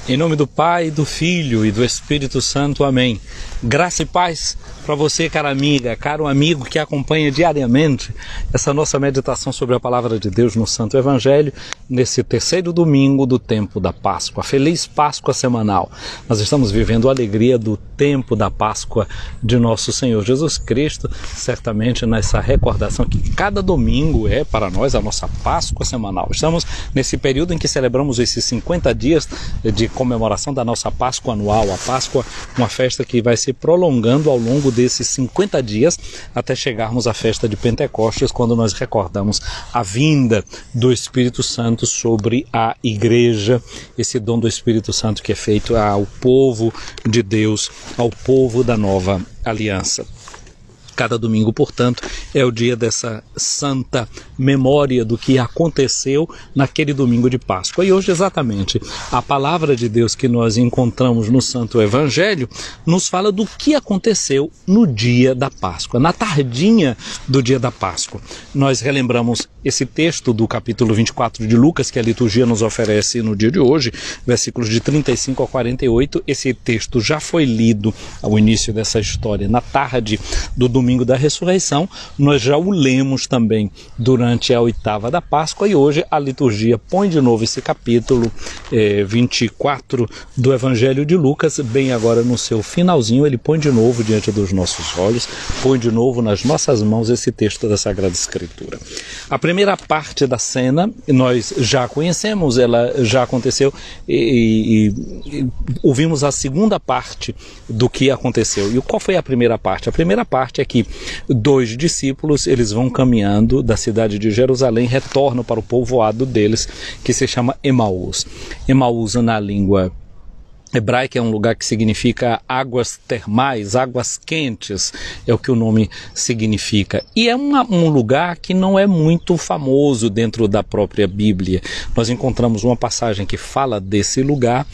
Em nome do Pai, do Filho e do Espírito Santo. Amém. Graça e paz para você, cara amiga, caro amigo que acompanha diariamente essa nossa meditação sobre a Palavra de Deus no Santo Evangelho, nesse terceiro domingo do tempo da Páscoa. Feliz Páscoa semanal. Nós estamos vivendo a alegria do tempo da Páscoa de nosso Senhor Jesus Cristo, certamente nessa recordação que cada domingo é para nós a nossa Páscoa semanal. Estamos nesse período em que celebramos esses 50 dias de comemoração da nossa Páscoa anual. A Páscoa, uma festa que vai se prolongando ao longo desses 50 dias até chegarmos à festa de Pentecostes, quando nós recordamos a vinda do Espírito Santo sobre a igreja, esse dom do Espírito Santo que é feito ao povo de Deus, ao povo da nova aliança. Cada domingo, portanto, é o dia dessa santa memória do que aconteceu naquele domingo de Páscoa. E hoje, exatamente, a palavra de Deus que nós encontramos no Santo Evangelho nos fala do que aconteceu no dia da Páscoa, na tardinha do dia da Páscoa. Nós relembramos esse texto do capítulo 24 de Lucas, que a liturgia nos oferece no dia de hoje, versículos de 35 a 48. Esse texto já foi lido ao início dessa história, na tarde do domingo da ressurreição. Nós já o lemos também durante a oitava da Páscoa, e hoje a liturgia põe de novo esse capítulo 24 do Evangelho de Lucas, bem agora no seu finalzinho. Ele põe de novo diante dos nossos olhos, põe de novo nas nossas mãos esse texto da Sagrada Escritura. A primeira parte da cena nós já conhecemos, ela já aconteceu, e ouvimos a segunda parte do que aconteceu. E qual foi a primeira parte? A primeira parte é que dois discípulos, eles vão caminhando da cidade de Jerusalém, retornam para o povoado deles, que se chama Emaús. Emaús, na língua hebraica, é um lugar que significa águas termais, águas quentes, é o que o nome significa. E é um lugar que não é muito famoso dentro da própria Bíblia. Nós encontramos uma passagem que fala desse lugar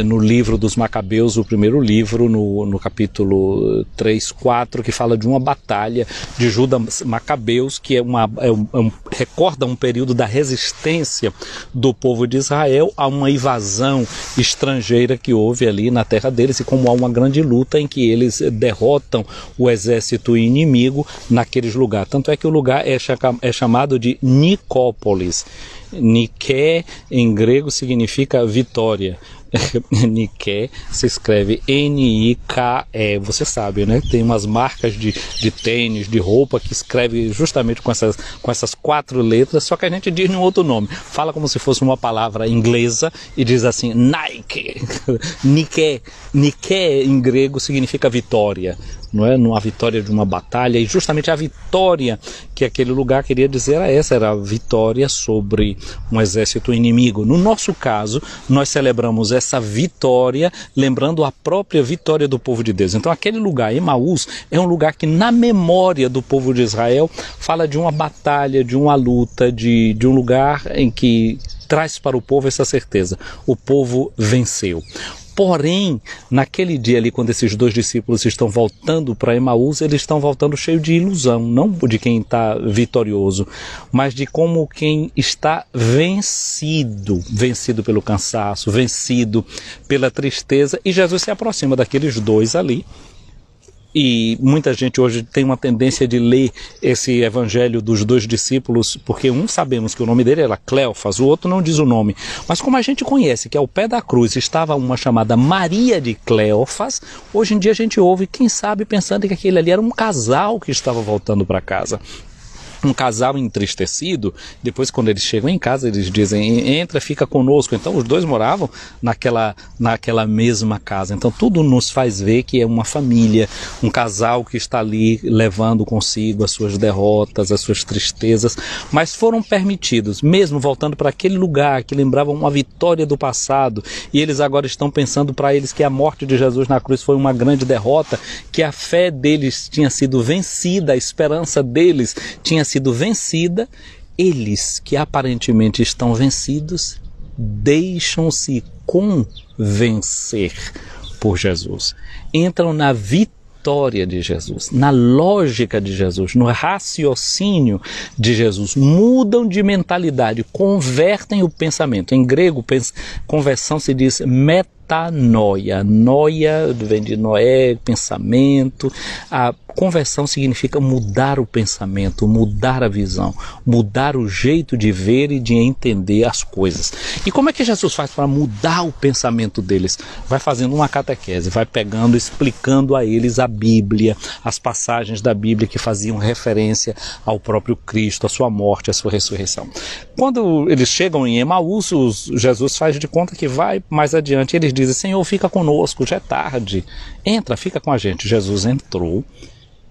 no livro dos Macabeus, o primeiro livro, no capítulo 3, 4, que fala de uma batalha de Judas Macabeus, que recorda um período da resistência do povo de Israel a uma invasão estrangeira que houve ali na terra deles, e como há uma grande luta em que eles derrotam o exército inimigo naqueles lugares. Tanto é que o lugar é chamado de Nicópolis. Nike em grego significa vitória. Nike se escreve N-I-K-E. Você sabe, né? Tem umas marcas de tênis, de roupa, que escreve justamente com essas 4 letras, só que a gente diz um outro nome. Fala como se fosse uma palavra inglesa e diz assim, Nike. Nike em grego significa vitória, não é? A vitória de uma batalha, e justamente a vitória que aquele lugar queria dizer era a vitória sobre um exército inimigo. No nosso caso, nós celebramos essa vitória lembrando a própria vitória do povo de Deus. Então aquele lugar, Emaús, é um lugar que na memória do povo de Israel fala de uma batalha, de uma luta, de um lugar em que traz para o povo essa certeza: o povo venceu. Porém, naquele dia ali, quando esses dois discípulos estão voltando para Emaús, eles estão voltando cheio de ilusão, não de quem está vitorioso, mas de como quem está vencido pelo cansaço, vencido pela tristeza. E Jesus se aproxima daqueles dois ali. E muita gente hoje tem uma tendência de ler esse evangelho dos dois discípulos, porque sabemos que o nome dele era Cleofas, o outro não diz o nome. Mas como a gente conhece que ao pé da cruz estava uma chamada Maria de Cleofas, hoje em dia a gente ouve, quem sabe, pensando que aquele ali era um casal que estava voltando para casa. Um casal entristecido. Depois, quando eles chegam em casa, eles dizem, entra, fica conosco. Então os dois moravam naquela mesma casa. Então tudo nos faz ver que é uma família, um casal que está ali levando consigo as suas derrotas, as suas tristezas, mas foram permitidos, mesmo voltando para aquele lugar que lembrava uma vitória do passado, e eles agora estão pensando para eles que a morte de Jesus na cruz foi uma grande derrota, que a fé deles tinha sido vencida, a esperança deles tinha sido vencida. Eles, que aparentemente estão vencidos, deixam-se convencer por Jesus. Entram na vitória de Jesus, na lógica de Jesus, no raciocínio de Jesus. Mudam de mentalidade, convertem o pensamento. Em grego, conversão se diz metanoia. metanoia. Noia vem de Noé, pensamento. A conversão significa mudar o pensamento, mudar a visão, mudar o jeito de ver e de entender as coisas. E como é que Jesus faz para mudar o pensamento deles? Vai fazendo uma catequese, vai pegando, explicando a eles a Bíblia, as passagens da Bíblia que faziam referência ao próprio Cristo, a sua morte, a sua ressurreição. Quando eles chegam em Emaús, Jesus faz de conta que vai mais adiante. Eles dizem: Senhor, fica conosco, já é tarde. Entra, fica com a gente. Jesus entrou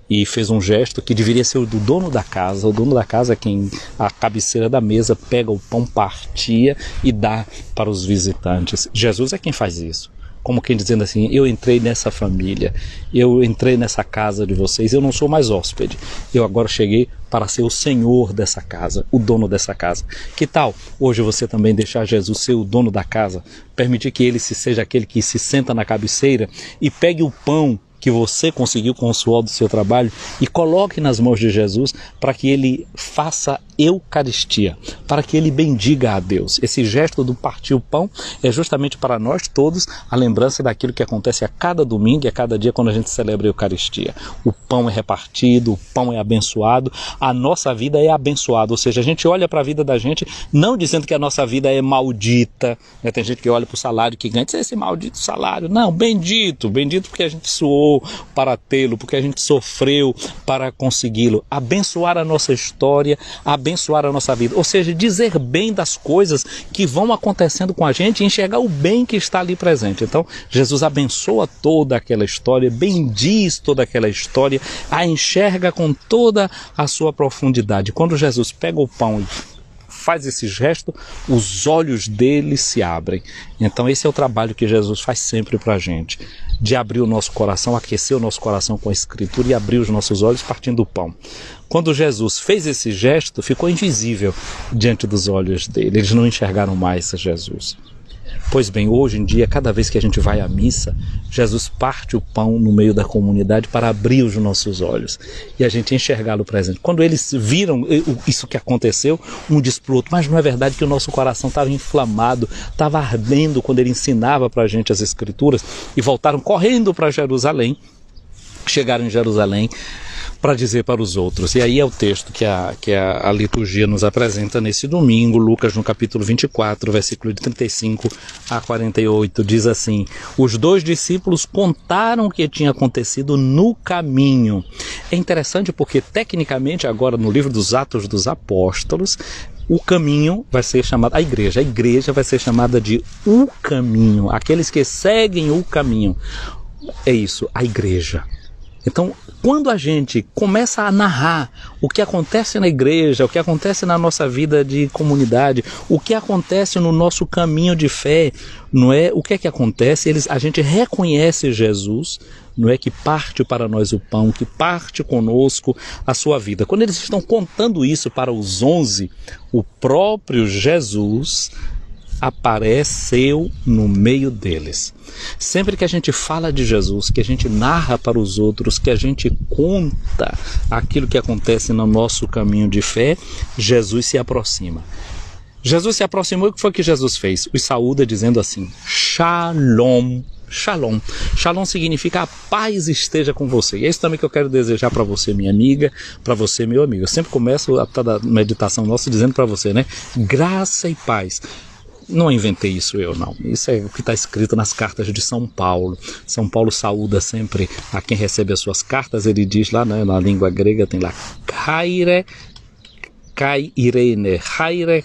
e fez um gesto que deveria ser o do dono da casa. O dono da casa é quem, à cabeceira da mesa, pega o pão, partia e dá para os visitantes. Jesus é quem faz isso. Como quem dizendo assim: eu entrei nessa família, eu entrei nessa casa de vocês, eu não sou mais hóspede, eu agora cheguei para ser o senhor dessa casa, o dono dessa casa. Que tal hoje você também deixar Jesus ser o dono da casa, permitir que ele seja aquele que se senta na cabeceira e pegue o pão que você conseguiu com o suor do seu trabalho e coloque nas mãos de Jesus para que ele faça Eucaristia, para que ele bendiga a Deus. Esse gesto do partir o pão é justamente para nós todos a lembrança daquilo que acontece a cada domingo e a cada dia quando a gente celebra a Eucaristia. O pão é repartido, o pão é abençoado, a nossa vida é abençoada, ou seja, a gente olha para a vida da gente não dizendo que a nossa vida é maldita, né? Tem gente que olha para o salário que ganha, diz: esse maldito salário. Não, bendito, bendito porque a gente suou para tê-lo, porque a gente sofreu para consegui-lo. Abençoar a nossa história, abençoar a nossa vida, ou seja, dizer bem das coisas que vão acontecendo com a gente e enxergar o bem que está ali presente. Então, Jesus abençoa toda aquela história, bendiz toda aquela história, a enxerga com toda a sua profundidade. Quando Jesus pega o pão e faz esse gesto, os olhos dele se abrem. Então esse é o trabalho que Jesus faz sempre para a gente, de abrir o nosso coração, aquecer o nosso coração com a Escritura e abrir os nossos olhos partindo do pão. Quando Jesus fez esse gesto, ficou invisível diante dos olhos dele, eles não enxergaram mais Jesus. Pois bem, hoje em dia, cada vez que a gente vai à missa, Jesus parte o pão no meio da comunidade para abrir os nossos olhos e a gente enxergá-lo presente. Quando eles viram isso que aconteceu, um disse para o outro: mas não é verdade que o nosso coração estava inflamado, estava ardendo quando ele ensinava para a gente as Escrituras? E voltaram correndo para Jerusalém, chegaram em Jerusalém para dizer para os outros. E aí é o texto que a liturgia nos apresenta nesse domingo. Lucas, no capítulo 24, versículo de 35 a 48, diz assim: os 2 discípulos contaram o que tinha acontecido no caminho. É interessante porque, tecnicamente, agora no livro dos Atos dos Apóstolos, o caminho vai ser chamado, a igreja vai ser chamada de o caminho, aqueles que seguem o caminho. É isso, a igreja. Então, quando a gente começa a narrar o que acontece na igreja, o que acontece na nossa vida de comunidade, o que acontece no nosso caminho de fé, não é? O que é que acontece? A gente reconhece Jesus, não é, que parte para nós o pão, que parte conosco a sua vida. Quando eles estão contando isso para os 11, o próprio Jesus apareceu no meio deles. Sempre que a gente fala de Jesus, que a gente narra para os outros, que a gente conta aquilo que acontece no nosso caminho de fé, Jesus se aproxima. Jesus se aproximou e o que foi que Jesus fez? Os saúda dizendo assim: Shalom. Shalom. Shalom significa a paz esteja com você. E é isso também que eu quero desejar para você, minha amiga, para você, meu amigo. Eu sempre começo a meditação nossa dizendo para você, né? Graça e paz. Não inventei isso eu, não. Isso é o que está escrito nas cartas de São Paulo. São Paulo saúda sempre a quem recebe as suas cartas. Ele diz lá, né, na língua grega, tem lá Chaire kai irene, Chaire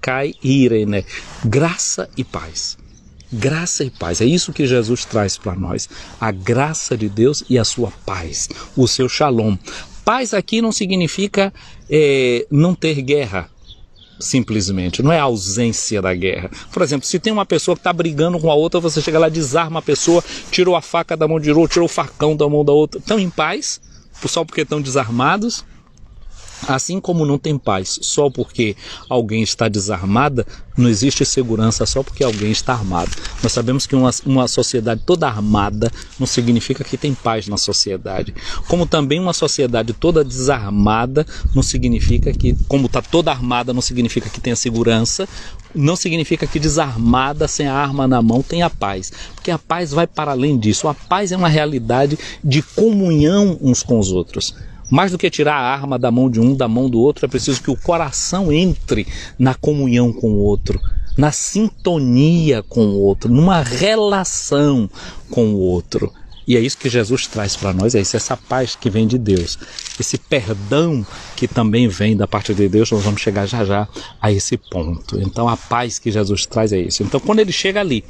kai irene. Graça e paz. Graça e paz. É isso que Jesus traz para nós. A graça de Deus e a sua paz. O seu shalom. Paz aqui não significa não ter guerra. Simplesmente, não é a ausência da guerra. Por exemplo, se tem uma pessoa que está brigando com a outra, você chega lá, desarma a pessoa, tirou a faca da mão de outro, tirou o facão da mão da outra. Estão em paz, só porque estão desarmados? Assim como não tem paz só porque alguém está desarmada, não existe segurança só porque alguém está armado. Nós sabemos que uma sociedade toda armada não significa que tem paz na sociedade. Como também uma sociedade toda desarmada não significa que, como está toda armada, não significa que tenha segurança. Não significa que desarmada, sem a arma na mão, tenha paz. Porque a paz vai para além disso. A paz é uma realidade de comunhão uns com os outros. Mais do que tirar a arma da mão de um, da mão do outro, é preciso que o coração entre na comunhão com o outro, na sintonia com o outro, numa relação com o outro. E é isso que Jesus traz para nós, é isso, essa paz que vem de Deus, esse perdão que também vem da parte de Deus. Nós vamos chegar já já a esse ponto. Então a paz que Jesus traz é isso. Então quando ele chega ali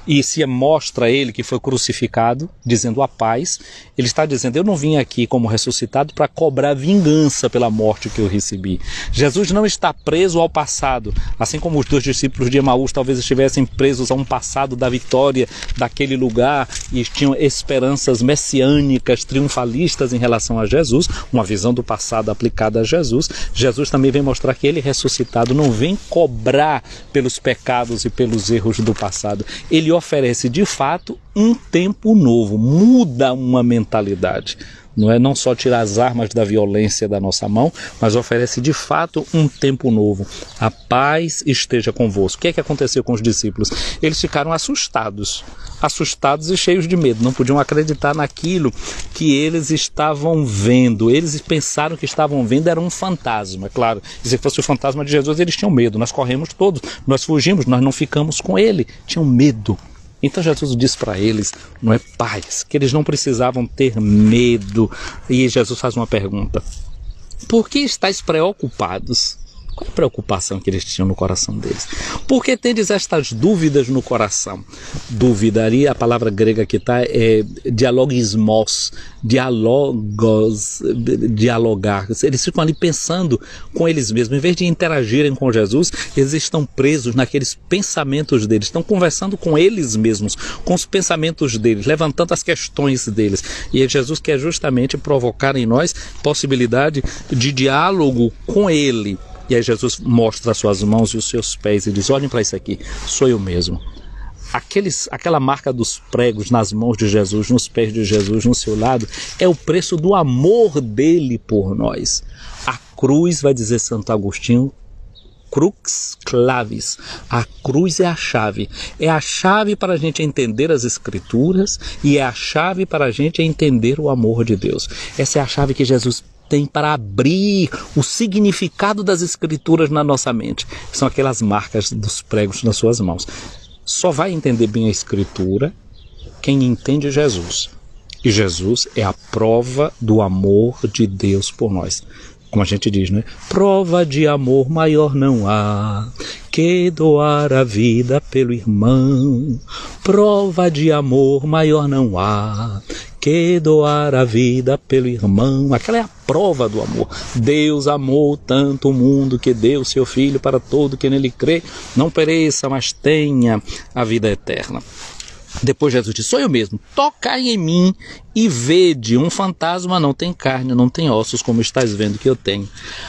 e se mostra a ele que foi crucificado, dizendo a paz, ele está dizendo: eu não vim aqui como ressuscitado para cobrar vingança pela morte que eu recebi. Jesus não está preso ao passado, assim como os 2 discípulos de Emaús talvez estivessem presos a um passado da vitória daquele lugar e tinham esperanças messiânicas, triunfalistas em relação a Jesus, uma visão do passado aplicada a Jesus. Jesus também vem mostrar que ele ressuscitado não vem cobrar pelos pecados e pelos erros do passado. Ele oferece de fato um tempo novo, muda uma mentalidade. Não só tirar as armas da violência da nossa mão, mas oferece de fato um tempo novo. A paz esteja convosco. O que é que aconteceu com os discípulos? Eles ficaram assustados e cheios de medo. Não podiam acreditar naquilo que eles estavam vendo. Eles pensaram que estavam vendo era um fantasma. Claro, se fosse o fantasma de Jesus, eles tinham medo. Nós corremos todos, nós fugimos, nós não ficamos com ele. Tinham medo. Então Jesus diz para eles, não é paz, que eles não precisavam ter medo. E Jesus faz uma pergunta: por que estáis preocupados? Qual é a preocupação que eles tinham no coração deles? Por que tendes estas dúvidas no coração? Dúvida, ali a palavra grega que está é dialogismos, dialogar. Eles ficam ali pensando com eles mesmos. Em vez de interagirem com Jesus, eles estão presos naqueles pensamentos deles. Estão conversando com eles mesmos, com os pensamentos deles, levantando as questões deles. E Jesus quer justamente provocar em nós possibilidade de diálogo com ele. E aí Jesus mostra as suas mãos e os seus pés e diz: olhem para isso aqui, sou eu mesmo. Aquela marca dos pregos nas mãos de Jesus, nos pés de Jesus, no seu lado, é o preço do amor dele por nós. A cruz, vai dizer Santo Agostinho, crux clavis. A cruz é a chave para a gente entender as Escrituras e é a chave para a gente entender o amor de Deus. Essa é a chave que Jesus tem para abrir o significado das Escrituras na nossa mente. São aquelas marcas dos pregos nas suas mãos. Só vai entender bem a Escritura quem entende Jesus. E Jesus é a prova do amor de Deus por nós. Como a gente diz, né? Prova de amor maior não há que doar a vida pelo irmão. Prova de amor maior não há que doar a vida pelo irmão. Aquela é a prova do amor. Deus amou tanto o mundo que deu seu Filho para todo que nele crê, não pereça, mas tenha a vida eterna. Depois Jesus disse: sou eu mesmo, tocai em mim e vede. Um fantasma não tem carne, não tem ossos, como estás vendo que eu tenho.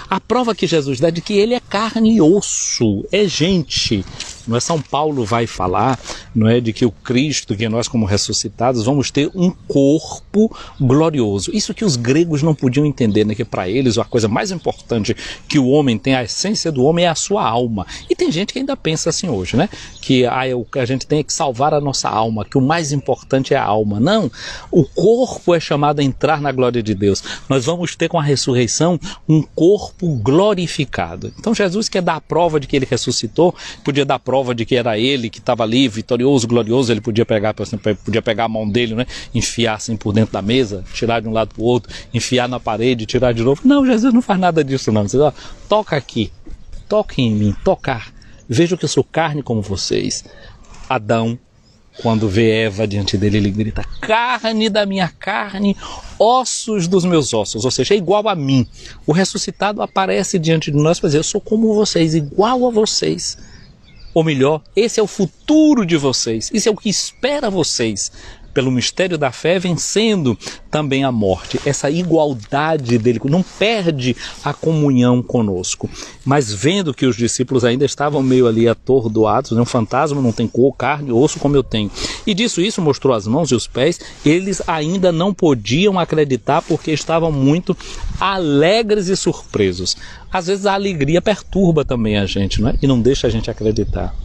A prova que Jesus dá de que ele é carne e osso, é gente. Não é? São Paulo vai falar, não é, de que o Cristo, que nós como ressuscitados vamos ter um corpo glorioso. Isso que os gregos não podiam entender, né? Que para eles a coisa mais importante que o homem tem, a essência do homem é a sua alma. E tem gente que ainda pensa assim hoje, né? Que a gente tem que salvar a nossa alma, que o mais importante é a alma. Não, o corpo é chamado a entrar na glória de Deus. Nós vamos ter com a ressurreição um corpo glorificado. Então Jesus quer dar a prova de que ele ressuscitou, podia dar a prova de que era ele que estava ali, vitorioso, glorioso. Ele podia pegar, por exemplo, a mão dele, né, enfiar assim por dentro da mesa, tirar de um lado para o outro, enfiar na parede, tirar de novo. Não, Jesus não faz nada disso não. Você diz: toca aqui, toque em mim, tocar. Veja que eu sou carne como vocês. Adão, quando vê Eva diante dele, ele grita: carne da minha carne, ossos dos meus ossos. Ou seja, é igual a mim. O ressuscitado aparece diante de nós para dizer: eu sou como vocês, igual a vocês. Ou melhor, esse é o futuro de vocês, isso é o que espera vocês. pelo mistério da fé, vencendo também a morte. Essa igualdade dele, não perde a comunhão conosco. Mas vendo que os discípulos ainda estavam meio ali atordoados, um fantasma não tem cor, carne, osso como eu tenho. E disso isso mostrou as mãos e os pés, eles ainda não podiam acreditar porque estavam muito alegres e surpresos. Às vezes a alegria perturba também a gente, não é? E não deixa a gente acreditar.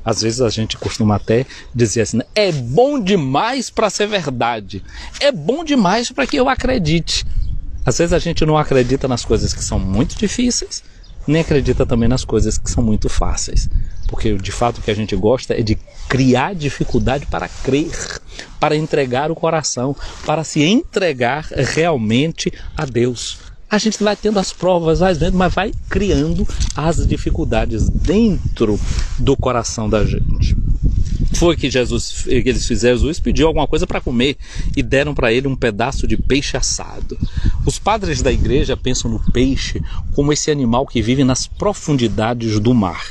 Às vezes a gente costuma até dizer assim, é bom demais para ser verdade, é bom demais para que eu acredite. Às vezes a gente não acredita nas coisas que são muito difíceis, nem acredita também nas coisas que são muito fáceis. Porque de fato o que a gente gosta é de criar dificuldade para crer, para entregar o coração, para se entregar realmente a Deus. A gente vai tendo as provas, mas vai criando as dificuldades dentro do coração da gente. Foi que eles fizeram, Jesus pediu alguma coisa para comer e deram para ele um pedaço de peixe assado. Os padres da igreja pensam no peixe como esse animal que vive nas profundidades do mar.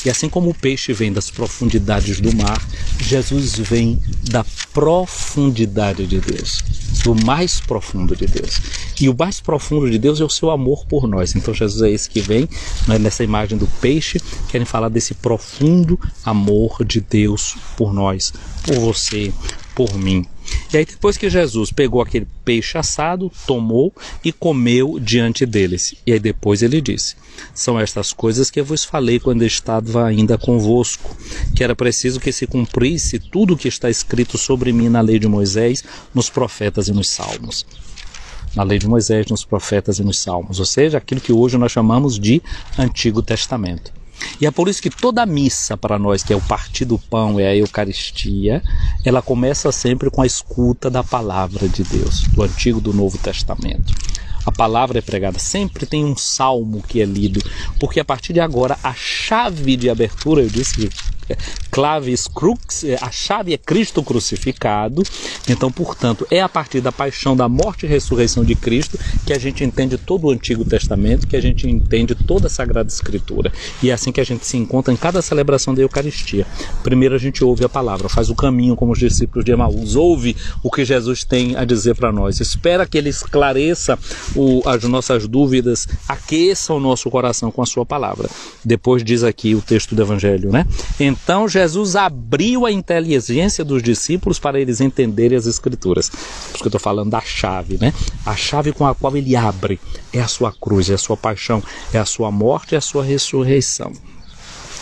E assim como o peixe vem das profundidades do mar, Jesus vem da profundidade de Deus, do mais profundo de Deus. E o mais profundo de Deus é o seu amor por nós. Então Jesus é esse que vem, né, nessa imagem do peixe, querem falar desse profundo amor de Deus por nós, por você, por mim. E aí depois que Jesus pegou aquele peixe assado, tomou e comeu diante deles. E aí depois ele disse, são estas coisas que eu vos falei quando eu estava ainda convosco, que era preciso que se cumprisse tudo o que está escrito sobre mim na lei de Moisés, nos profetas e nos salmos. Na lei de Moisés, nos profetas e nos salmos, ou seja, aquilo que hoje nós chamamos de Antigo Testamento. E é por isso que toda missa para nós, que é o partir do pão, é a Eucaristia, ela começa sempre com a escuta da palavra de Deus, do Antigo e do Novo Testamento. A palavra é pregada, sempre tem um salmo que é lido, porque a partir de agora a chave de abertura, eu disse que clavis crux, a chave é Cristo crucificado. Então, portanto, é a partir da paixão, da morte e ressurreição de Cristo que a gente entende todo o Antigo Testamento, que a gente entende toda a Sagrada Escritura. E é assim que a gente se encontra em cada celebração da Eucaristia. Primeiro a gente ouve a palavra, faz o caminho como os discípulos de Emaús, ouve o que Jesus tem a dizer para nós, espera que ele esclareça as nossas dúvidas, aqueça o nosso coração com a sua palavra. Depois diz aqui o texto do Evangelho, né? Então Jesus abriu a inteligência dos discípulos para eles entenderem as Escrituras. Por isso que eu estou falando da chave, né? A chave com a qual ele abre é a sua cruz, é a sua paixão, é a sua morte e a sua ressurreição.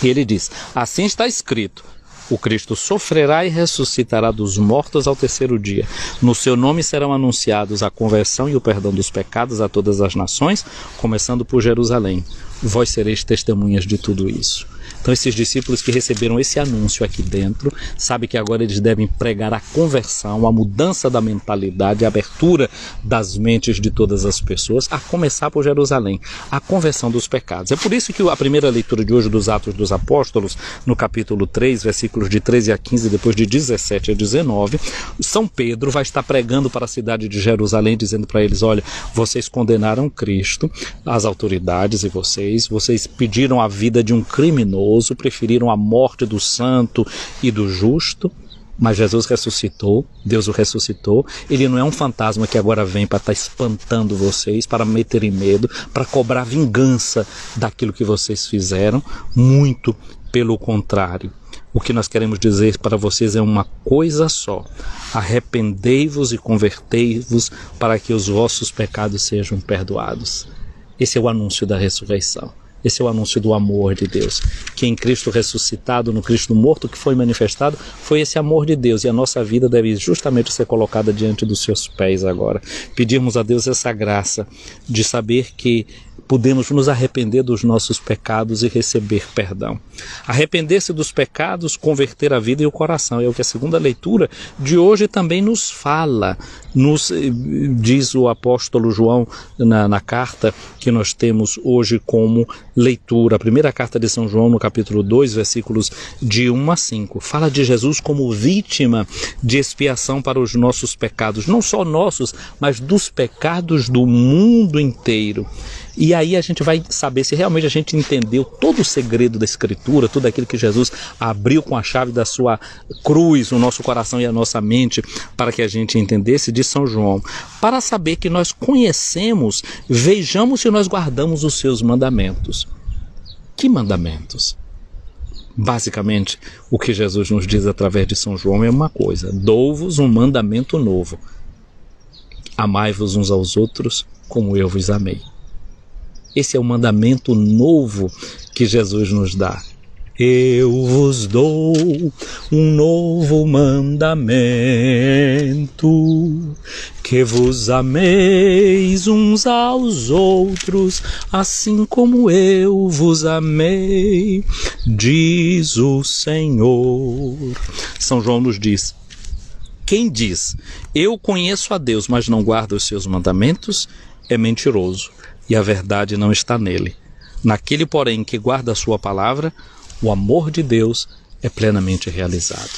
E ele diz, assim está escrito, o Cristo sofrerá e ressuscitará dos mortos ao terceiro dia. No seu nome serão anunciados a conversão e o perdão dos pecados a todas as nações, começando por Jerusalém. Vós sereis testemunhas de tudo isso. Então esses discípulos que receberam esse anúncio aqui dentro, sabem que agora eles devem pregar a conversão, a mudança da mentalidade, a abertura das mentes de todas as pessoas, a começar por Jerusalém, a conversão dos pecados. É por isso que a primeira leitura de hoje dos Atos dos Apóstolos, no capítulo 3, versículos de 13 a 15, depois de 17 a 19, São Pedro vai estar pregando para a cidade de Jerusalém, dizendo para eles, olha, vocês condenaram Cristo, as autoridades e vocês pediram a vida de um criminoso, preferiram a morte do santo e do justo, mas Jesus ressuscitou, Deus o ressuscitou. Ele não é um fantasma que agora vem para estar espantando vocês, para meterem medo, para cobrar vingança daquilo que vocês fizeram, muito pelo contrário. O que nós queremos dizer para vocês é uma coisa só: arrependei-vos e convertei-vos para que os vossos pecados sejam perdoados. Esse é o anúncio da ressurreição. Esse é o anúncio do amor de Deus, que em Cristo ressuscitado, no Cristo morto que foi manifestado, foi esse amor de Deus, e a nossa vida deve justamente ser colocada diante dos seus pés agora. Pedirmos a Deus essa graça de saber que podemos nos arrepender dos nossos pecados e receber perdão. Arrepender-se dos pecados, converter a vida e o coração. É o que a segunda leitura de hoje também nos fala. Nos diz o apóstolo João na carta que nós temos hoje como leitura. A primeira carta de São João, no capítulo 2, versículos de 1 a 5. Fala de Jesus como vítima de expiação para os nossos pecados. Não só nossos, mas dos pecados do mundo inteiro. E aí a gente vai saber se realmente a gente entendeu todo o segredo da Escritura, tudo aquilo que Jesus abriu com a chave da sua cruz, o nosso coração e a nossa mente, para que a gente entendesse, de São João, para saber que nós conhecemos, vejamos se nós guardamos os seus mandamentos. Que mandamentos? Basicamente, o que Jesus nos diz através de São João é uma coisa: dou-vos um mandamento novo. Amai-vos uns aos outros como eu vos amei. Esse é o mandamento novo que Jesus nos dá. Eu vos dou um novo mandamento, que vos ameis uns aos outros, assim como eu vos amei, diz o Senhor. São João nos diz: quem diz, eu conheço a Deus, mas não guarda os seus mandamentos, é mentiroso, e a verdade não está nele. Naquele, porém, que guarda a sua palavra, o amor de Deus é plenamente realizado.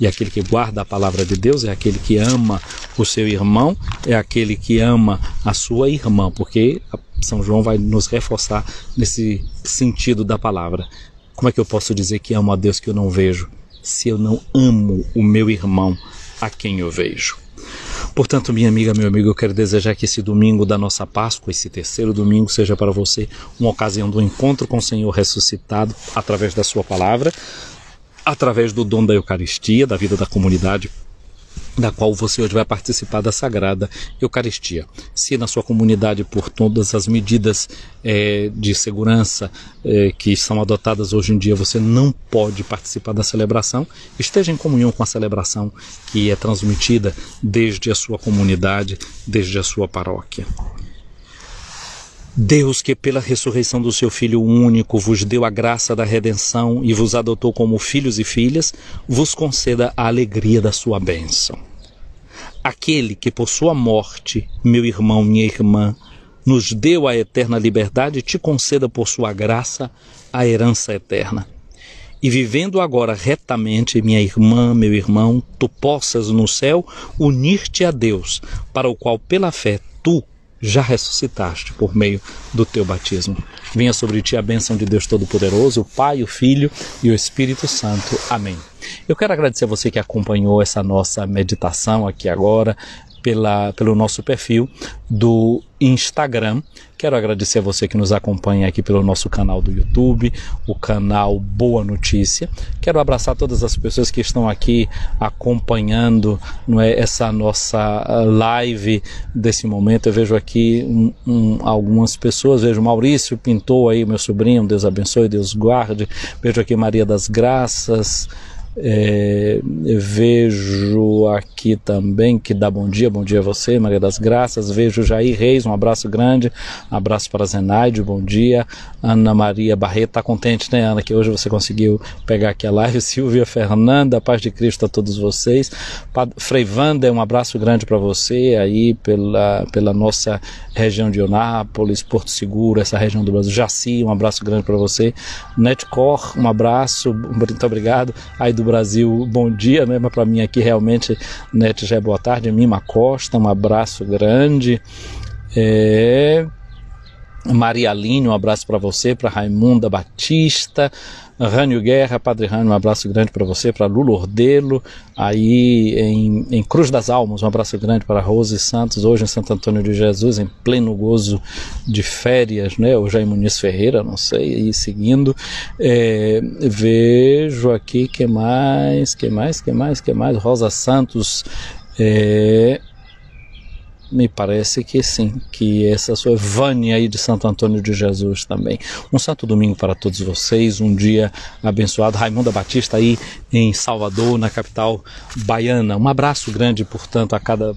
E aquele que guarda a palavra de Deus é aquele que ama o seu irmão, é aquele que ama a sua irmã, porque São João vai nos reforçar nesse sentido da palavra. Como é que eu posso dizer que amo a Deus que eu não vejo, se eu não amo o meu irmão a quem eu vejo? Portanto, minha amiga, meu amigo, eu quero desejar que esse domingo da nossa Páscoa, esse terceiro domingo, seja para você uma ocasião do encontro com o Senhor ressuscitado através da sua palavra, através do dom da Eucaristia, da vida da comunidade, da qual você hoje vai participar da Sagrada Eucaristia. Se na sua comunidade, por todas as medidas de segurança que são adotadas hoje em dia, você não pode participar da celebração, esteja em comunhão com a celebração que é transmitida desde a sua comunidade, desde a sua paróquia. Deus, que pela ressurreição do seu Filho único vos deu a graça da redenção e vos adotou como filhos e filhas, vos conceda a alegria da sua bênção. Aquele que por sua morte, meu irmão, minha irmã, nos deu a eterna liberdade, te conceda por sua graça a herança eterna. E vivendo agora retamente, minha irmã, meu irmão, tu possas no céu unir-te a Deus, para o qual pela fé tu já ressuscitaste por meio do teu batismo. Venha sobre ti a bênção de Deus Todo-Poderoso, o Pai, o Filho e o Espírito Santo. Amém. Eu quero agradecer a você que acompanhou essa nossa meditação aqui agora, pelo nosso perfil do Instagram. Quero agradecer a você que nos acompanha aqui pelo nosso canal do YouTube, o canal Boa Notícia. Quero abraçar todas as pessoas que estão aqui acompanhando, não é, essa nossa live desse momento. Eu vejo aqui algumas pessoas, vejo Maurício Pintor aí, meu sobrinho, Deus abençoe, Deus guarde. Vejo aqui Maria das Graças. Vejo aqui também que dá bom dia a você, Maria das Graças. Vejo Jair Reis, um abraço grande, um abraço para Zenaide, bom dia. Ana Maria Barreto, tá contente, né, Ana, que hoje você conseguiu pegar aqui a live. Silvia Fernanda, paz de Cristo a todos vocês. Frei Wander, um abraço grande para você aí pela nossa região de Eunápolis, Porto Seguro, essa região do Brasil. Jaci, um abraço grande para você. Netcor, um abraço, muito obrigado. Aí do Brasil, bom dia, né? Mas para mim aqui realmente, Net, já é boa tarde. Mima Costa, um abraço grande. Maria Aline, um abraço para você, para Raimunda Batista, Rânio Guerra, Padre Rânio, um abraço grande para você, para Lula Ordelo, aí em Cruz das Almas, um abraço grande para Rose Santos, hoje em Santo Antônio de Jesus, em pleno gozo de férias, né? O Jair Muniz Ferreira, não sei, aí seguindo. Vejo aqui, que mais? Rosa Santos, me parece que sim, que essa sua Vânia aí de Santo Antônio de Jesus também. Um santo domingo para todos vocês, um dia abençoado. Raimunda Batista aí em Salvador, na capital baiana. Um abraço grande, portanto, a cada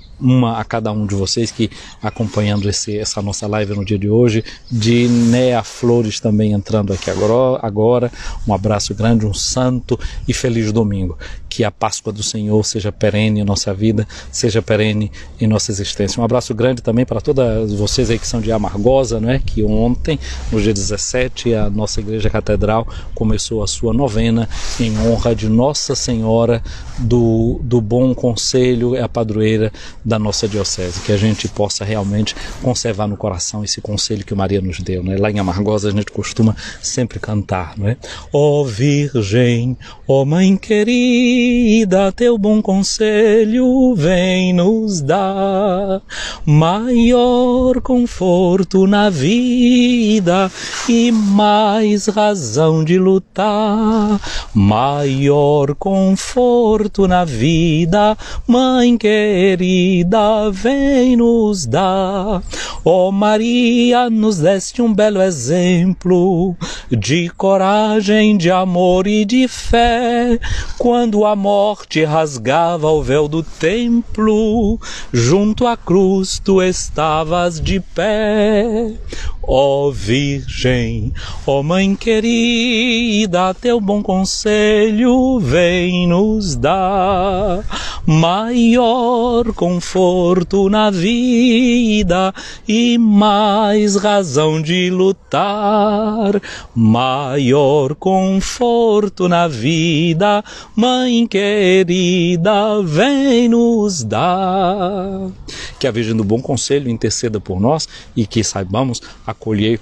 um de vocês que acompanhando essa nossa live no dia de hoje. De Nea Flores também entrando aqui agora. Um abraço grande, um santo e feliz domingo. que a Páscoa do Senhor seja perene em nossa vida, seja perene em nossa existência. Um abraço grande também para todas vocês aí que são de Amargosa, né? Que ontem, no dia 17, a nossa Igreja Catedral começou a sua novena em honra de Nossa Senhora do Bom Conselho, é a padroeira da nossa diocese. Que a gente possa realmente conservar no coração esse conselho que Maria nos deu, né? Lá em Amargosa a gente costuma sempre cantar, não é? Ó Virgem, ó Mãe querida, teu bom conselho vem nos dar maior conforto na vida e mais razão de lutar. Maior conforto na vida, Mãe querida, vem nos dar. Ó Maria, nos deste um belo exemplo de coragem, de amor e de fé, quando a morte rasgava o véu do templo, junto à cruz tu estavas de pé. Ó Virgem, ó Mãe querida, teu bom conselho vem nos dar maior conforto na vida e mais razão de lutar. Maior conforto na vida, Mãe querida, vem nos dar. Que a Virgem do Bom Conselho interceda por nós e que saibamos acolher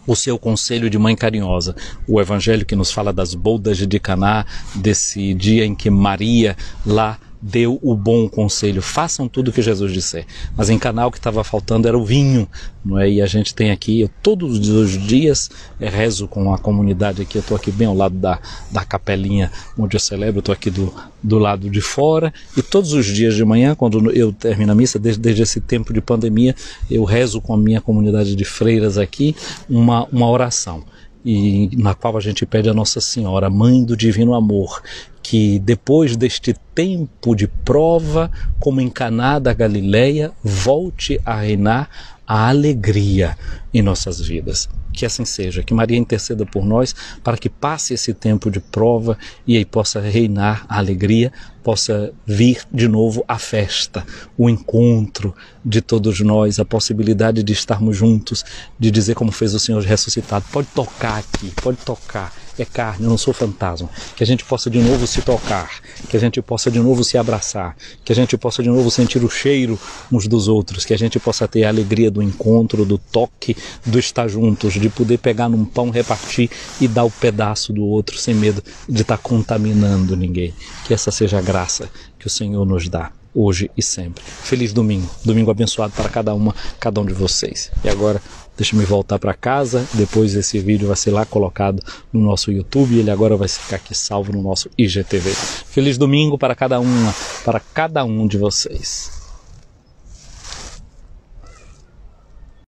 o seu conselho de mãe carinhosa. O evangelho que nos fala das bodas de Caná, desse dia em que Maria lá deu o bom conselho. Façam tudo o que Jesus disser. Mas em Caná o que estava faltando era o vinho, não é? E a gente tem aqui, eu todos os dias rezo com a comunidade aqui, eu estou aqui bem ao lado da capelinha onde eu celebro, eu estou aqui do lado de fora, e todos os dias de manhã, quando eu termino a missa, desde esse tempo de pandemia, eu rezo com a minha comunidade de freiras aqui uma oração, e na qual a gente pede a Nossa Senhora, Mãe do Divino Amor, que depois deste tempo de prova, como em Caná da Galileia, volte a reinar a alegria em nossas vidas. Que assim seja, que Maria interceda por nós para que passe esse tempo de prova e aí possa reinar a alegria, possa vir de novo a festa, o encontro de todos nós, a possibilidade de estarmos juntos, de dizer como fez o Senhor ressuscitado, pode tocar aqui, pode tocar, é carne, eu não sou fantasma, que a gente possa de novo se tocar, que a gente possa de novo se abraçar, que a gente possa de novo sentir o cheiro uns dos outros, que a gente possa ter a alegria do encontro, do toque, do estar juntos, de poder pegar num pão, repartir e dar o pedaço do outro sem medo de estar contaminando ninguém. Que essa seja a graça que o Senhor nos dá hoje e sempre. Feliz domingo, domingo abençoado para cada um de vocês. E agora deixa-me voltar para casa, depois esse vídeo vai ser lá colocado no nosso YouTube e ele agora vai ficar aqui salvo no nosso IGTV. Feliz domingo para cada um de vocês.